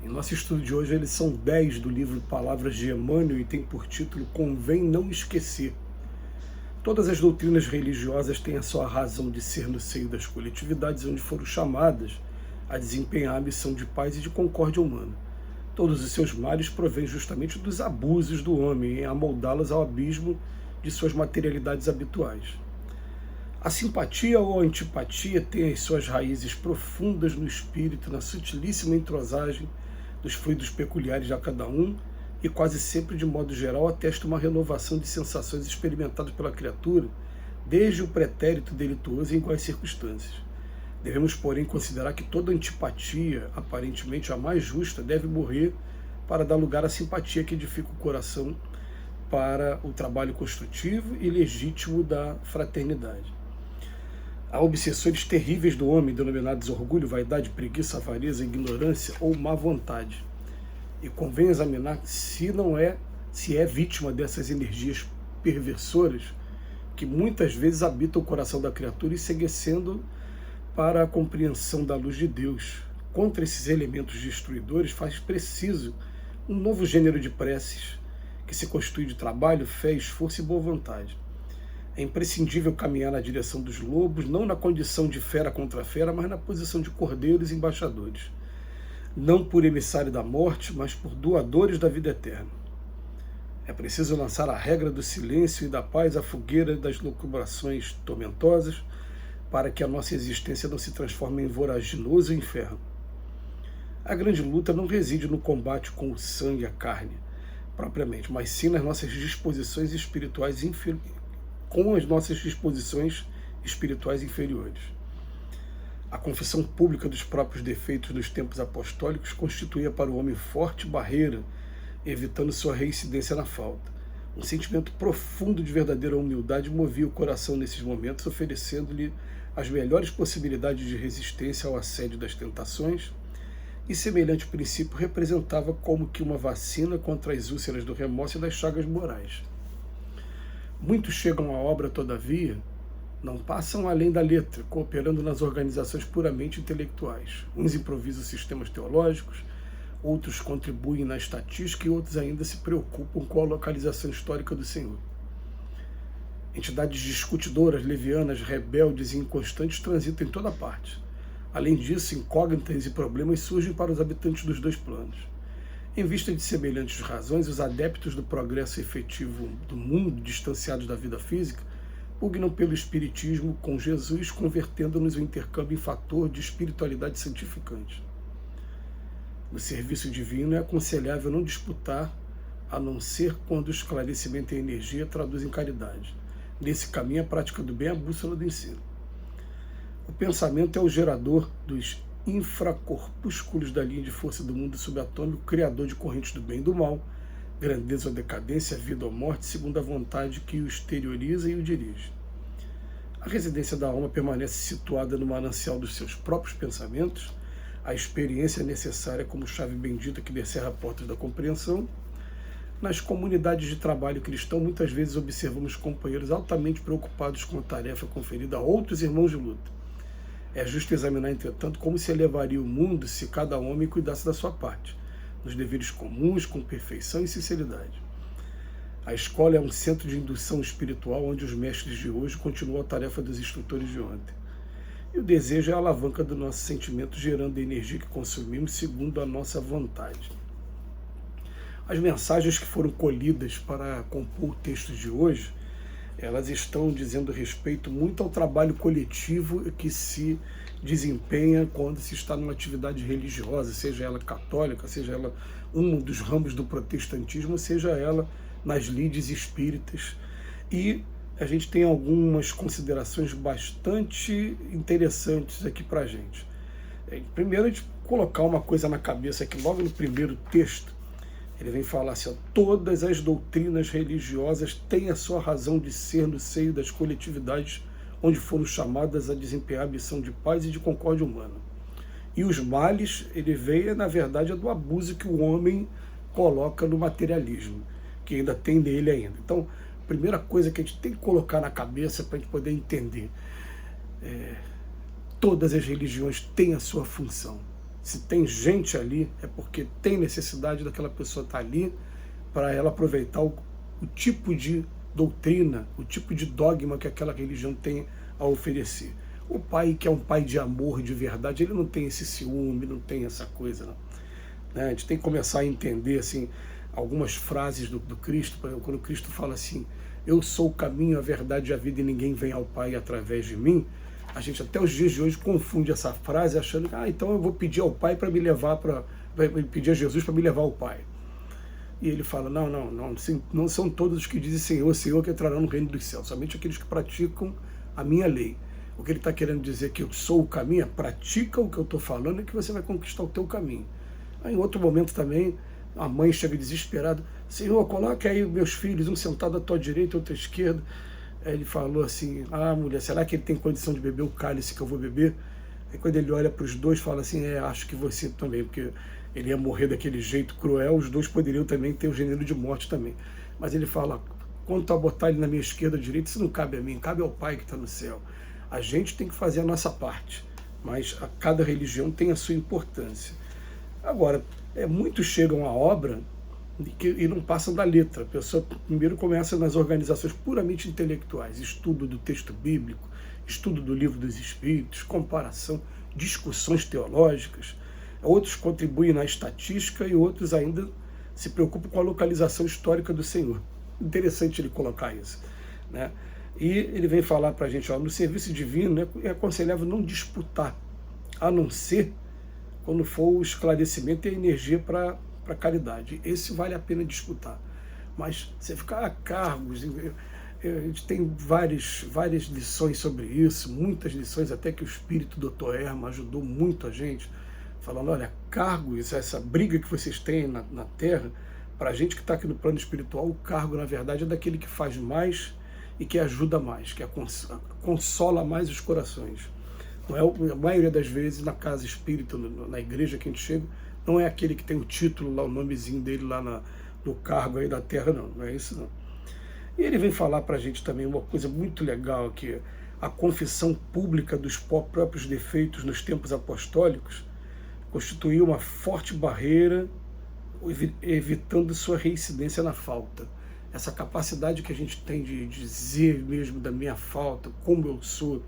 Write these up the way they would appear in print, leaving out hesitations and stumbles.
Em nosso estudo de hoje, a lição 10 do livro Palavras de Emmanuel e tem por título Convém Não Esquecer. Todas as doutrinas religiosas têm a sua razão de ser no seio das coletividades onde foram chamadas a desempenhar a missão de paz e de concórdia humana. Todos os seus males provêm justamente dos abusos do homem em amoldá-las ao abismo de suas materialidades habituais. A simpatia ou a antipatia têm as suas raízes profundas no espírito, na sutilíssima entrosagem dos fluidos peculiares a cada um, e quase sempre, de modo geral, atesta uma renovação de sensações experimentadas pela criatura, desde o pretérito delituoso em iguais circunstâncias. Devemos, porém, considerar que toda antipatia, aparentemente a mais justa, deve morrer para dar lugar à simpatia que edifica o coração para o trabalho construtivo e legítimo da fraternidade. Há obsessores terríveis do homem, denominados orgulho, vaidade, preguiça, avareza, ignorância ou má vontade. E convém examinar se é vítima dessas energias perversoras que muitas vezes habitam o coração da criatura, enceguecendo para a compreensão da luz de Deus. Contra esses elementos destruidores faz preciso um novo gênero de preces que se constitui de trabalho, fé, esforço e boa vontade. É imprescindível caminhar na direção dos lobos, não na condição de fera contra fera, mas na posição de cordeiros e embaixadores. Não por emissário da morte, mas por doadores da vida eterna. É preciso lançar a regra do silêncio e da paz à fogueira das lucubrações tormentosas, para que a nossa existência não se transforme em voraginoso inferno. A grande luta não reside no combate com o sangue e a carne, propriamente, mas sim nas nossas disposições espirituais inferiores. A confissão pública dos próprios defeitos dos tempos apostólicos constituía para o homem forte barreira, evitando sua reincidência na falta. Um sentimento profundo de verdadeira humildade movia o coração nesses momentos, oferecendo-lhe as melhores possibilidades de resistência ao assédio das tentações, e semelhante princípio representava como que uma vacina contra as úlceras do remorso e das chagas morais. Muitos chegam à obra, todavia, não passam além da letra, cooperando nas organizações puramente intelectuais. Uns improvisam sistemas teológicos, outros contribuem na estatística e outros ainda se preocupam com a localização histórica do Senhor. Entidades discutidoras, levianas, rebeldes e inconstantes transitam em toda parte. Além disso, incógnitas e problemas surgem para os habitantes dos dois planos. Em vista de semelhantes razões, os adeptos do progresso efetivo do mundo, distanciados da vida física, pugnam pelo espiritismo com Jesus, convertendo-nos o intercâmbio em fator de espiritualidade santificante. No serviço divino é aconselhável não disputar, a não ser quando o esclarecimento e a energia traduzem caridade. Nesse caminho, a prática do bem é a bússola do ensino. O pensamento é o gerador dos infracorpúsculos da linha de força do mundo subatômico, criador de correntes do bem e do mal, grandeza ou decadência, vida ou morte, segundo a vontade que o exterioriza e o dirige. A residência da alma permanece situada no manancial dos seus próprios pensamentos, a experiência necessária como chave bendita que descerra portas da compreensão. Nas comunidades de trabalho cristão, muitas vezes observamos companheiros altamente preocupados com a tarefa conferida a outros irmãos de luta. É justo examinar, entretanto, como se elevaria o mundo se cada homem cuidasse da sua parte, nos deveres comuns, com perfeição e sinceridade. A escola é um centro de indução espiritual onde os mestres de hoje continuam a tarefa dos instrutores de ontem. E o desejo é a alavanca do nosso sentimento, gerando a energia que consumimos segundo a nossa vontade. As mensagens que foram colhidas para compor o texto de hoje, elas estão dizendo respeito muito ao trabalho coletivo que se desempenha quando se está numa atividade religiosa, seja ela católica, seja ela um dos ramos do protestantismo, seja ela nas lides espíritas. E a gente tem algumas considerações bastante interessantes aqui para a gente. Primeiro, a gente colocar uma coisa na cabeça aqui, logo no primeiro texto, ele vem falar assim, ó, todas as doutrinas religiosas têm a sua razão de ser no seio das coletividades onde foram chamadas a desempenhar a missão de paz e de concórdia humana. E os males, ele veio, na verdade, é do abuso que o homem coloca no materialismo, que ainda tem nele ainda. Então, a primeira coisa que a gente tem que colocar na cabeça para a gente poder entender, todas as religiões têm a sua função. Se tem gente ali, é porque tem necessidade daquela pessoa estar ali para ela aproveitar o tipo de doutrina, o tipo de dogma que aquela religião tem a oferecer. O pai que é um pai de amor, de verdade, ele não tem esse ciúme, não tem essa coisa, não. Né? A gente tem que começar a entender assim, algumas frases do Cristo, por exemplo, quando Cristo fala assim, eu sou o caminho, a verdade e a vida e ninguém vem ao Pai através de mim, a gente até os dias de hoje confunde essa frase achando que, então eu vou pedir ao Pai para me levar para... pedir a Jesus para me levar ao Pai. E ele fala, não são todos os que dizem Senhor, Senhor que entrarão no reino dos céus, somente aqueles que praticam a minha lei. O que ele está querendo dizer que eu sou o caminho, pratica o que eu estou falando e que você vai conquistar o teu caminho. Aí, em outro momento também, a mãe chega desesperada, Senhor, coloque aí meus filhos, um sentado à tua direita e outro à esquerda. Aí ele falou assim, mulher, será que ele tem condição de beber o cálice que eu vou beber? Aí quando ele olha para os dois, fala assim, acho que você também, porque ele ia morrer daquele jeito cruel, os dois poderiam também ter o gênero de morte também. Mas ele fala, quanto a botar ele na minha esquerda ou direita, isso não cabe a mim, cabe ao Pai que está no céu. A gente tem que fazer a nossa parte, mas cada religião tem a sua importância. Agora, muitos chegam à obra e não passam da letra. A pessoa primeiro começa nas organizações puramente intelectuais, estudo do texto bíblico, estudo do livro dos Espíritos, comparação, discussões teológicas. Outros contribuem na estatística e outros ainda se preocupam com a localização histórica do Senhor. Interessante ele colocar isso, né? E ele vem falar para a gente, no serviço divino é aconselhável não disputar, a não ser quando for o esclarecimento e a energia para a caridade. Esse vale a pena disputar. Mas você ficar a cargos, a gente tem várias lições sobre isso, muitas lições, até que o espírito do Dr. Herman ajudou muito a gente, falando, olha, cargos, essa briga que vocês têm na Terra, para a gente que está aqui no plano espiritual, o cargo, na verdade, é daquele que faz mais e que ajuda mais, que consola mais os corações. Não é, a maioria das vezes, na casa espírita, na igreja que a gente chega, não é aquele que tem o título lá, o nomezinho dele lá no cargo aí da terra, não é isso não. E ele vem falar para a gente também uma coisa muito legal, que a confissão pública dos próprios defeitos nos tempos apostólicos constituiu uma forte barreira, evitando sua reincidência na falta. Essa capacidade que a gente tem de dizer mesmo da minha falta, como eu sou,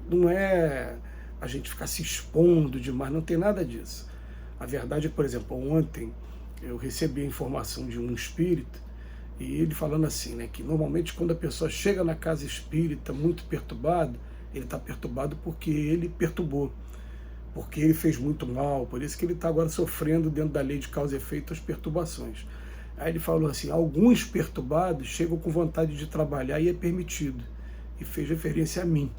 não é a gente ficar se expondo demais, não tem nada disso. A verdade é, por exemplo, ontem eu recebi a informação de um espírita, e ele falando assim, né, que normalmente quando a pessoa chega na casa espírita muito perturbado, ele está perturbado porque ele perturbou, porque ele fez muito mal, por isso que ele está agora sofrendo dentro da lei de causa e efeito as perturbações. Aí ele falou assim, alguns perturbados chegam com vontade de trabalhar e é permitido, e fez referência a mim.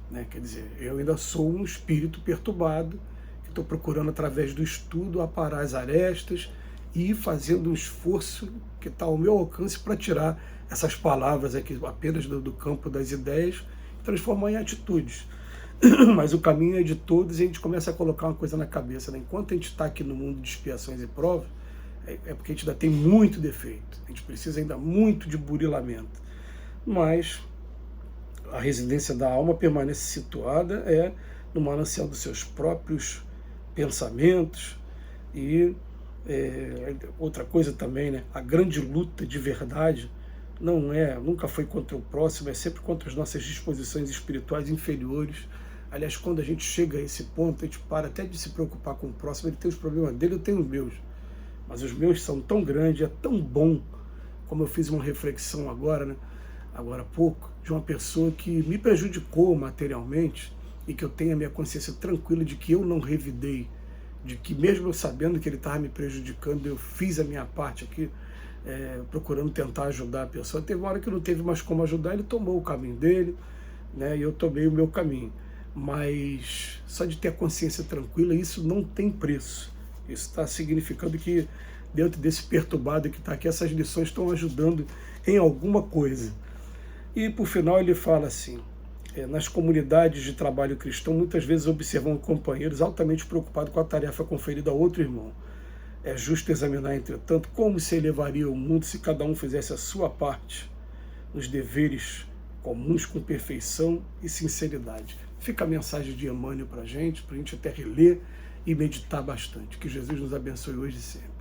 Né? Quer dizer, eu ainda sou um espírito perturbado, que estou procurando através do estudo aparar as arestas e fazendo um esforço que está ao meu alcance para tirar essas palavras aqui apenas do campo das ideias e transformar em atitudes. Mas o caminho é de todos e a gente começa a colocar uma coisa na cabeça, né? Enquanto a gente está aqui no mundo de expiações e provas, é porque a gente ainda tem muito defeito, a gente precisa ainda muito de burilamento. Mas a residência da alma permanece situada no manancial dos seus próprios pensamentos. E outra coisa também, né? A grande luta de verdade nunca foi contra o próximo, é sempre contra as nossas disposições espirituais inferiores. Aliás, quando a gente chega a esse ponto, a gente para até de se preocupar com o próximo, ele tem os problemas dele, eu tenho os meus. Mas os meus são tão grandes, é tão bom, como eu fiz uma reflexão agora, né? Agora há pouco, de uma pessoa que me prejudicou materialmente e que eu tenho a minha consciência tranquila de que eu não revidei, de que mesmo eu sabendo que ele estava me prejudicando, eu fiz a minha parte aqui, procurando tentar ajudar a pessoa. Teve uma hora que não teve mais como ajudar, ele tomou o caminho dele, né, e eu tomei o meu caminho. Mas só de ter a consciência tranquila, isso não tem preço. Isso está significando que dentro desse perturbado que está aqui, essas lições estão ajudando em alguma coisa. E por final ele fala assim, nas comunidades de trabalho cristão, muitas vezes observam companheiros altamente preocupados com a tarefa conferida a outro irmão. É justo examinar, entretanto, como se elevaria o mundo se cada um fizesse a sua parte nos deveres comuns com perfeição e sinceridade. Fica a mensagem de Emmanuel para a gente até reler e meditar bastante. Que Jesus nos abençoe hoje e sempre.